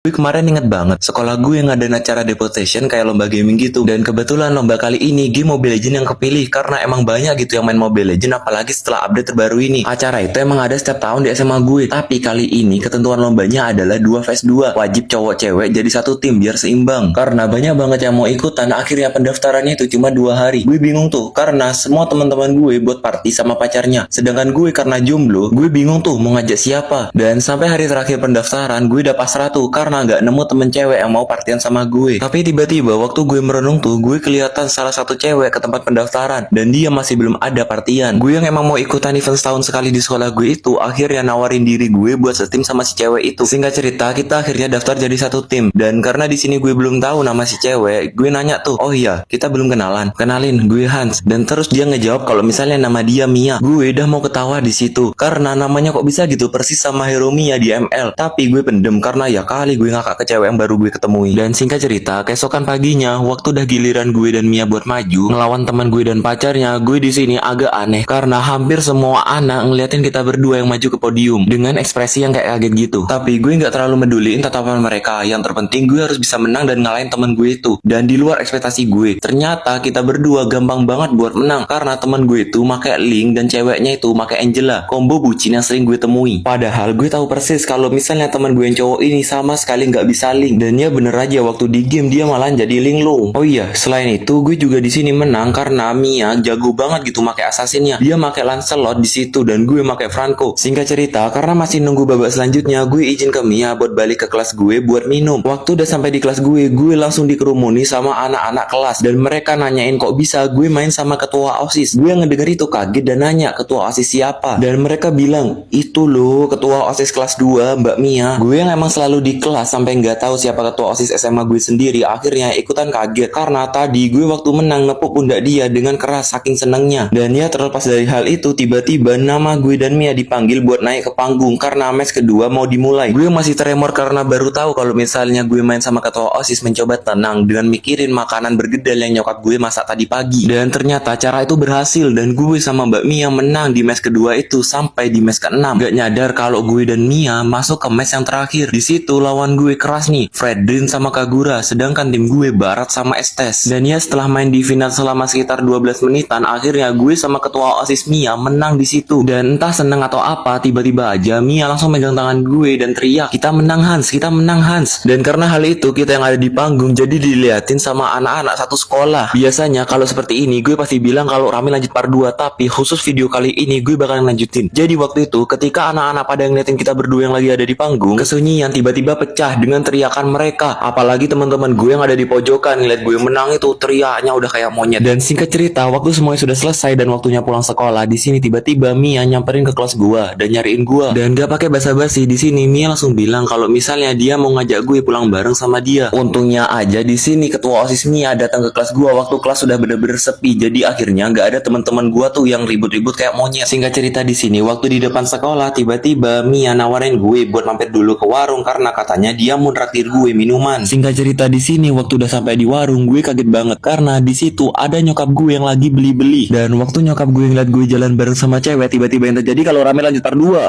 Gue kemarin inget banget, sekolah gue ngadain acara deportation kayak lomba gaming gitu. Dan kebetulan lomba kali ini game Mobile Legends yang kepilih karena emang banyak gitu yang main Mobile Legends apalagi setelah update terbaru ini. Acara itu emang ada setiap tahun di SMA gue, tapi kali ini ketentuan lombanya adalah 2 vs 2. Wajib cowok cewek jadi satu tim biar seimbang. Karena banyak banget yang mau ikutan, akhirnya pendaftarannya itu cuma 2 hari. Gue bingung tuh karena semua teman-teman gue buat party sama pacarnya. Sedangkan gue karena jomblo, gue bingung tuh mau ngajak siapa. Dan sampai hari terakhir pendaftaran, gue udah pasrah tuh karena nggak nemu temen cewek yang mau partian sama gue. Tapi tiba-tiba waktu gue merenung tuh, gue kelihatan salah satu cewek ke tempat pendaftaran dan dia masih belum ada partian. Gue yang emang mau ikutan event setahun sekali di sekolah gue itu akhirnya nawarin diri gue buat setim sama si cewek itu. Singkat cerita, kita akhirnya daftar jadi satu tim. Dan karena di sini gue belum tahu nama si cewek, gue nanya tuh, "Oh iya, kita belum kenalan." "Kenalin, gue Hans." Dan terus dia ngejawab kalau misalnya nama dia Mia. Gue udah mau ketawa di situ karena namanya kok bisa gitu persis sama hero Mia di ML. Tapi gue pendem karena ya kali gue ngakak ke cewek yang baru gue ketemui. Dan singkat cerita, keesokan paginya waktu udah giliran gue dan Mia buat maju ngelawan teman gue dan pacarnya, gue di sini agak aneh karena hampir semua anak ngeliatin kita berdua yang maju ke podium dengan ekspresi yang kayak kaget gitu. Tapi gue nggak terlalu meduliin tatapan mereka. Yang terpenting gue harus bisa menang dan ngalahin teman gue itu. Dan di luar ekspektasi gue, ternyata kita berdua gampang banget buat menang karena teman gue itu pakai Link dan ceweknya itu pakai Angela, combo bucin yang sering gue temui. Padahal gue tahu persis kalau misalnya teman gue yang cowok ini sama sekali nggak bisa Link, dan ya bener aja waktu di game dia malah jadi Link low. Oh iya, selain itu gue juga di sini menang karena Mia jago banget gitu make assassinnya. Dia make Lancelot di situ dan gue make Franco. Singkat cerita, karena masih nunggu babak selanjutnya, gue izin ke Mia buat balik ke kelas gue buat minum. Waktu udah sampai di kelas gue langsung dikerumuni sama anak-anak kelas dan mereka nanyain kok bisa gue main sama ketua OSIS. Gue yang ngedenger itu kaget dan nanya ketua OSIS siapa, dan mereka bilang itu loh ketua OSIS kelas 2 Mbak Mia. Gue yang emang selalu di kelas sampai nggak tahu siapa ketua OSIS SMA gue sendiri akhirnya ikutan kaget karena tadi gue waktu menang nepuk pundak dia dengan keras saking senengnya. Dan ya terlepas dari hal itu, tiba-tiba nama gue dan Mia dipanggil buat naik ke panggung karena match kedua mau dimulai. Gue masih tremor karena baru tahu kalau misalnya gue main sama ketua OSIS mencoba tenang dengan mikirin makanan bergedel yang nyokap gue masak tadi pagi. Dan ternyata cara itu berhasil dan gue sama Mbak Mia menang di match kedua itu sampai di match ke-6. Gak nyadar kalau gue dan Mia masuk ke match yang terakhir. Di situ lawan gue keras nih, Fredrin sama Kagura, sedangkan tim gue Barat sama Estes. Dan ya setelah main di final selama sekitar 12 menitan, akhirnya gue sama ketua OSIS Mia menang di situ. Dan entah seneng atau apa, tiba-tiba aja Mia langsung megang tangan gue dan teriak, "Kita menang Hans, kita menang Hans." Dan karena hal itu kita yang ada di panggung jadi diliatin sama anak-anak satu sekolah. Biasanya kalau seperti ini gue pasti bilang kalau Rami lanjut part 2, tapi khusus video kali ini gue bakalan lanjutin. Jadi waktu itu ketika anak-anak pada ngeliatin kita berdua yang lagi ada di panggung, kesunyian tiba-tiba pecah dengan teriakan mereka. Apalagi teman-teman gue yang ada di pojokan ngeliat gue menang itu teriaknya udah kayak monyet. Dan singkat cerita, waktu semuanya sudah selesai dan waktunya pulang sekolah, di sini tiba-tiba Mia nyamperin ke kelas gue dan nyariin gue. Dan gak pakai basa-basi, di sini Mia langsung bilang kalau misalnya dia mau ngajak gue pulang bareng sama dia. Untungnya aja di sini ketua OSIS Mia datang ke kelas gue waktu kelas sudah bener-bener sepi. Jadi akhirnya nggak ada teman-teman gue tuh yang ribut-ribut kayak monyet. Singkat cerita di sini waktu di depan sekolah tiba-tiba Mia nawarin gue buat mampir dulu ke warung karena katanya dia mau traktir gue minuman. Singkat cerita di sini waktu udah sampai di warung gue kaget banget karena di situ ada nyokap gue yang lagi beli-beli. Dan waktu nyokap gue ngeliat gue jalan bareng sama cewek, tiba-tiba yang terjadi kalau Rame lanjut part 2.